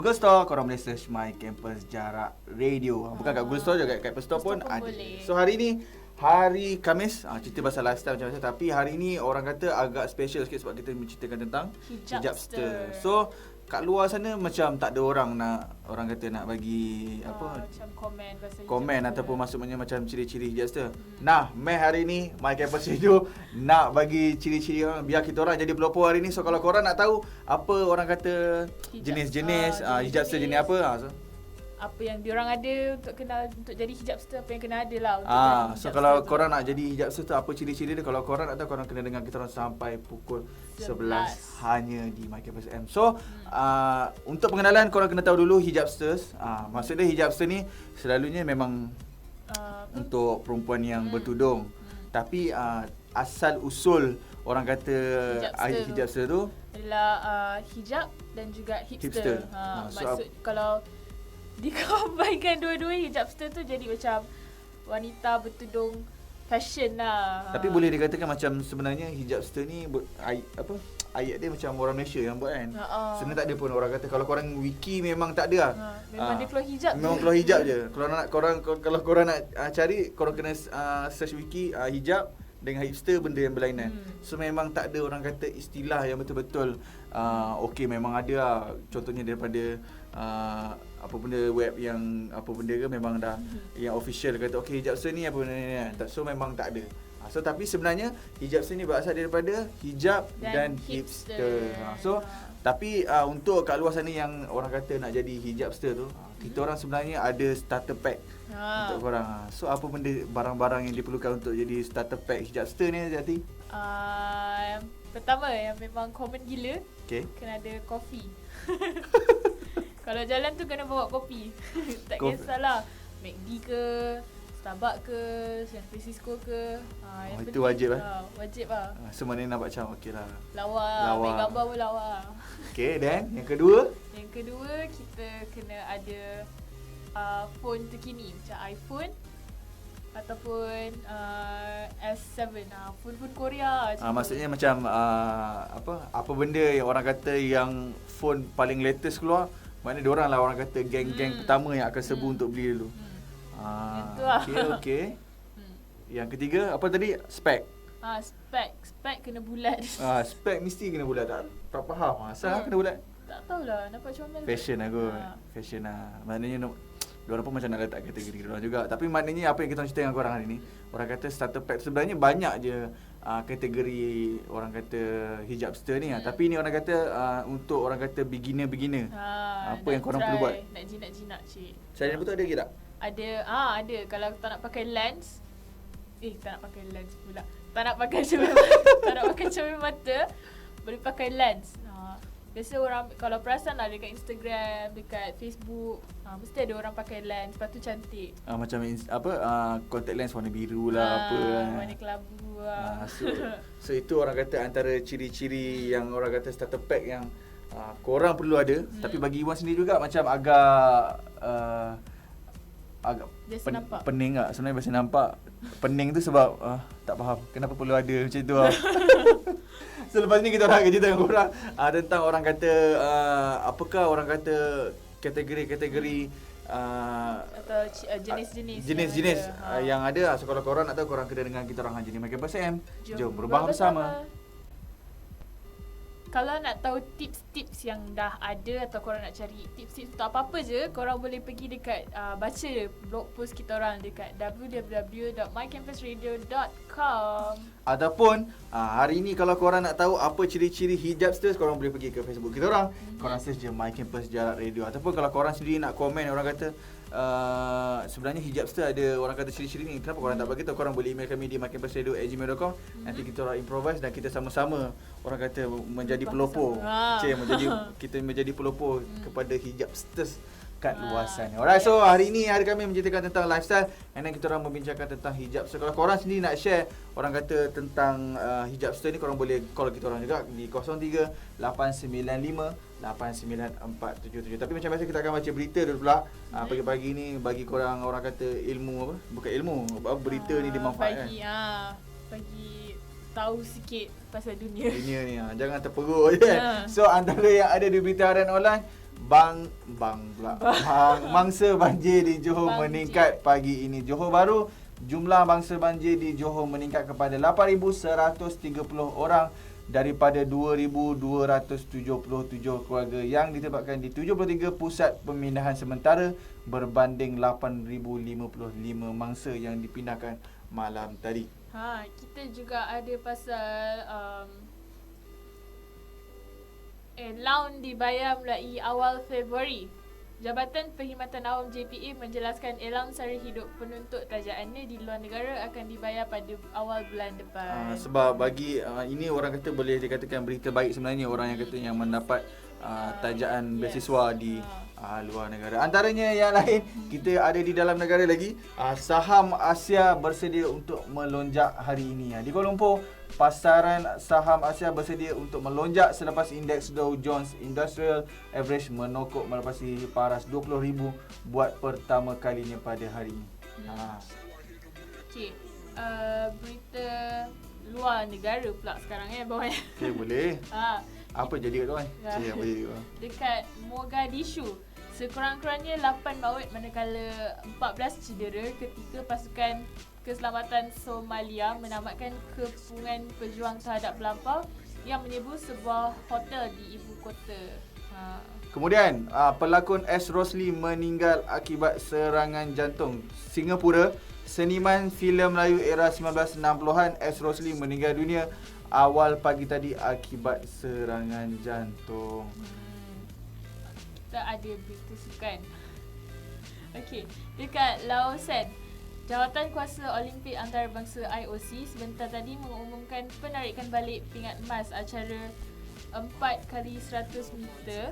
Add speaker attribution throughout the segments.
Speaker 1: Google Store, korang boleh search My Campus Jarak Radio. Bukan kat Google Store je, kat Apple Store pun ada.
Speaker 2: boleh.
Speaker 1: So hari ni hari Khamis, cerita pasal lifestyle macam mana. Tapi hari ni orang kata agak special sikit sebab kita menceritakan tentang hijabster. So kat luar sana macam tak ada orang kata nak bagi
Speaker 2: macam
Speaker 1: komen ataupun maksudnya macam ciri-ciri hijabster. Nah, Meh hari ni My Campus Radio nak bagi ciri-ciri orang biar kita orang jadi pelopor hari ni. So kalau korang nak tahu apa orang kata jenis-jenis hijabster jenis apa,
Speaker 2: apa yang diorang ada untuk jadi hijabster, apa yang kena ada lah untuk
Speaker 1: so kalau korang nak jadi hijabster tu apa ciri-ciri dia, kalau korang nak tahu korang kena dengar kita orang sampai pukul 11 hanya di My Campus FM. So untuk pengenalan korang kena tahu dulu hijabsters. Maksudnya hijabster ni selalunya memang untuk perempuan yang bertudung. Tapi asal usul orang kata hijabster tu
Speaker 2: adalah hijab dan juga hipster. Maksud kalau dikombinkan dua-dua, hijabster tu jadi macam wanita bertudung fashion lah.
Speaker 1: Tapi boleh dikatakan macam sebenarnya hijabster ni ayat dia macam orang Malaysia yang buat kan. Sebenarnya tak ada pun orang kata. Kalau korang wiki memang tak ada lah.
Speaker 2: Memang dia keluar hijab.
Speaker 1: Memang keluar hijab je. Kalau korang nak cari, korang kena search wiki hijab dengan hipster, benda yang berlainan. So memang tak ada orang kata istilah yang betul-betul okey, memang ada lah. Contohnya daripada apa benda web yang apa benda ke memang dah yang official kata okey hijabster ni apa benda ni. So memang tak ada. So tapi sebenarnya hijabster ni berasal daripada hijab dan hipster. So tapi untuk kat luar sana yang orang kata nak jadi hijabster tu, kita orang sebenarnya ada starter pack untuk korang. So apa benda barang-barang yang diperlukan untuk jadi starter pack hijabster ni Jati?
Speaker 2: Pertama yang memang common gila, kena ada kopi. Kalau jalan tu kena bawa kopi. Tak kisahlah McD ke, Starbucks ke, San Francisco ke.
Speaker 1: Itu wajib
Speaker 2: wajib lah.
Speaker 1: So mana nampak macam okey lah.
Speaker 2: Lawa. Ambil gambar pun lawa.
Speaker 1: Okay, dan yang kedua?
Speaker 2: Yang kedua kita kena ada phone terkini macam iPhone ataupun S7, phone Korea.
Speaker 1: Maksudnya macam apa benda yang orang kata yang phone paling latest keluar, maknanya diorang lah orang kata geng-geng pertama yang akan serbu untuk beli dulu. Okey. Yang ketiga apa tadi? Spek.
Speaker 2: Spek kena bulat.
Speaker 1: Spek mesti kena bulat. Tak faham asal kena bulat.
Speaker 2: Tak tahulah, nampak comel.
Speaker 1: Fashion lah kot. Fashion lah. Maknanya diorang pun macam nak letak kategori diorang juga. Tapi maknanya apa yang kita cerita dengan korang hari ni, orang kata starter pack sebenarnya banyak je kategori orang kata hijabster ni. Tapi ni orang kata untuk orang kata beginner. Apa yang korang perlu buat?
Speaker 2: Nak jinak cik.
Speaker 1: Selain apa tu ada lagi tak?
Speaker 2: Ada. Kalau tak nak pakai lens, tak nak pakai lens pula. Tak nak pakai cermin mata, boleh pakai lens. Biasa orang kalau perasan lah dekat Instagram, dekat Facebook, mesti ada orang pakai lens, lepas tu cantik.
Speaker 1: Macam contact lens warna biru lah
Speaker 2: warna kelabu lah.
Speaker 1: So itu orang kata antara ciri-ciri yang orang kata starter pack yang korang perlu ada. Tapi bagi Iwan sendiri juga macam agak pening tak? Sebenarnya biasa nampak pening tu sebab tak faham kenapa perlu ada macam tu lah. So lepas ni kita orang akan cerita dengan korang tentang orang kata apakah orang kata kategori
Speaker 2: atau jenis-jenis
Speaker 1: yang ada. So kalau korang nak tahu, korang kena dengan kita orang jenis My Campus FM. Jom berubah bersama.
Speaker 2: Kalau nak tahu tips-tips yang dah ada atau korang nak cari tips-tips untuk apa-apa je, korang boleh pergi dekat baca blog post kita orang dekat www.mycampusradio.com.
Speaker 1: Ataupun hari ni kalau korang nak tahu apa ciri-ciri hijabsters, korang boleh pergi ke Facebook kita orang. Korang search je My Campus Jarak Radio. Ataupun kalau korang sendiri nak komen, orang kata sebenarnya hijabster ada orang kata ciri-ciri ni, kenapa korang tak bagi tahu, korang boleh email kami di mycampusradio@gmail.com. Nanti kita orang improvise dan kita sama-sama orang kata menjadi pelopor. Kita menjadi pelopor kepada hijabsters kat luar sana. Alright, so hari ni hari kami menceritakan tentang lifestyle, and then kita orang membincangkan tentang hijab. So kalau korang sendiri nak share orang kata tentang hijabster ni, korang boleh call kita orang juga di 03-895-89477. Tapi macam biasa kita akan baca berita dulu pula. Pagi-pagi ni bagi korang orang kata ilmu bukan ilmu, berita ni dimanfaatkan.
Speaker 2: Bagi tahu sikit pasal dunia
Speaker 1: ni. Jangan terperuk je. So antara yang ada di berita harian online, Mangsa banjir di Johor meningkat pagi ini. Johor Bahru, jumlah mangsa banjir di Johor meningkat kepada 8,130 orang daripada 2,277 keluarga yang ditempatkan di 73 pusat pemindahan sementara berbanding 8,055 mangsa yang dipindahkan malam tadi.
Speaker 2: Kita juga ada pasal allowance dibayar mulai awal Februari. Jabatan Perkhidmatan Awam JPA menjelaskan allowance sara hidup penuntut kerajaannya di luar negara akan dibayar pada awal bulan depan.
Speaker 1: Sebab bagi ini orang kata boleh dikatakan berita baik sebenarnya, orang yang kata yang mendapat tajaan beasiswa di luar negara. Antaranya yang lain, kita ada di dalam negara lagi. Saham Asia bersedia untuk melonjak hari ini. Di Kuala Lumpur, pasaran saham Asia bersedia untuk melonjak selepas indeks Dow Jones Industrial Average menokok melepasi paras 20,000 buat pertama kalinya pada hari ini.
Speaker 2: Okey, berita luar negara pula sekarang bawah.
Speaker 1: Okey, boleh. Apa jadi kat tu kan? Apa jadi kat tu?
Speaker 2: Dekat Mogadishu, sekurang-kurangnya 8 maut manakala 14 cedera ketika pasukan keselamatan Somalia menamatkan kepungan pejuang terhadap pelampau yang menyerbu sebuah hotel di ibu kota.
Speaker 1: Kemudian, pelakon S. Rosli meninggal akibat serangan jantung. Singapura, seniman filem Melayu era 1960-an S. Rosli meninggal dunia awal pagi tadi akibat serangan jantung.
Speaker 2: Kita ada berita sukan. Okey, dekat Laosan, Jawatan Kuasa Olimpik Antarabangsa IOC sebentar tadi mengumumkan penarikan balik pingat emas acara 4x100 meter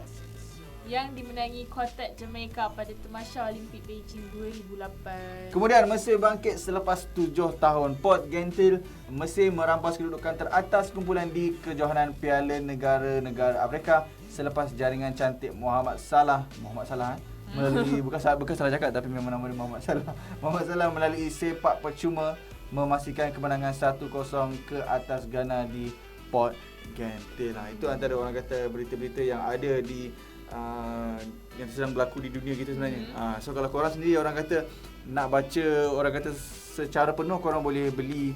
Speaker 2: yang dimenangi kuartet Jamaica pada Tamasya Olimpik Beijing 2008.
Speaker 1: Kemudian Mesir bangkit selepas 7 tahun. Port Gentil, Mesir merampas kedudukan teratas kumpulan di kejohanan Piala Negara-Negara Afrika selepas jaringan cantik Mohamed Salah melalui bukan salah cakap tapi memang nama dia Mohamed Salah. Mohamed Salah melalui sepak percuma memastikan kemenangan 1-0 ke atas Ghana di Port Gentil. Itu antara orang kata berita-berita yang ada di yang sedang berlaku di dunia kita sebenarnya. So kalau korang sendiri orang kata nak baca, orang kata secara penuh, korang boleh beli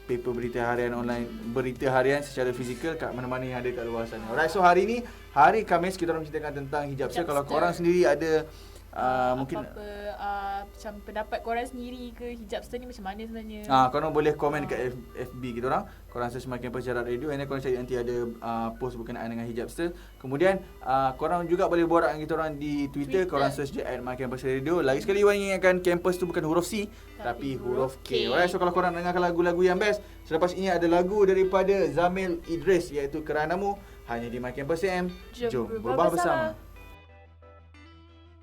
Speaker 1: paper berita harian online, berita harian secara fizikal kat mana-mana yang ada kat luar sana. Alright, so hari ni hari Khamis kita orang menceritakan tentang hijab. So kalau korang sendiri ada mungkin
Speaker 2: macam pendapat korang sendiri ke hijab ni macam mana sebenarnya?
Speaker 1: Korang boleh komen dekat FB kita orang. Korang search Makin Pesyarat Radio, and then korang cari nanti ada post berkenaan dengan hijabster. Kemudian korang juga boleh borak dengan kita orang di Twitter. Korang search je @Makin Pesyarat Radio. Lagi sekali Wan ingatkan, campus tu bukan huruf C tapi huruf K. Alright, so kalau korang dengarkan lagu-lagu yang best, selepas ini ada lagu daripada Zamil Idris iaitu Keranamu, hanya di Makin Pesyarat. Jom berbah bersama.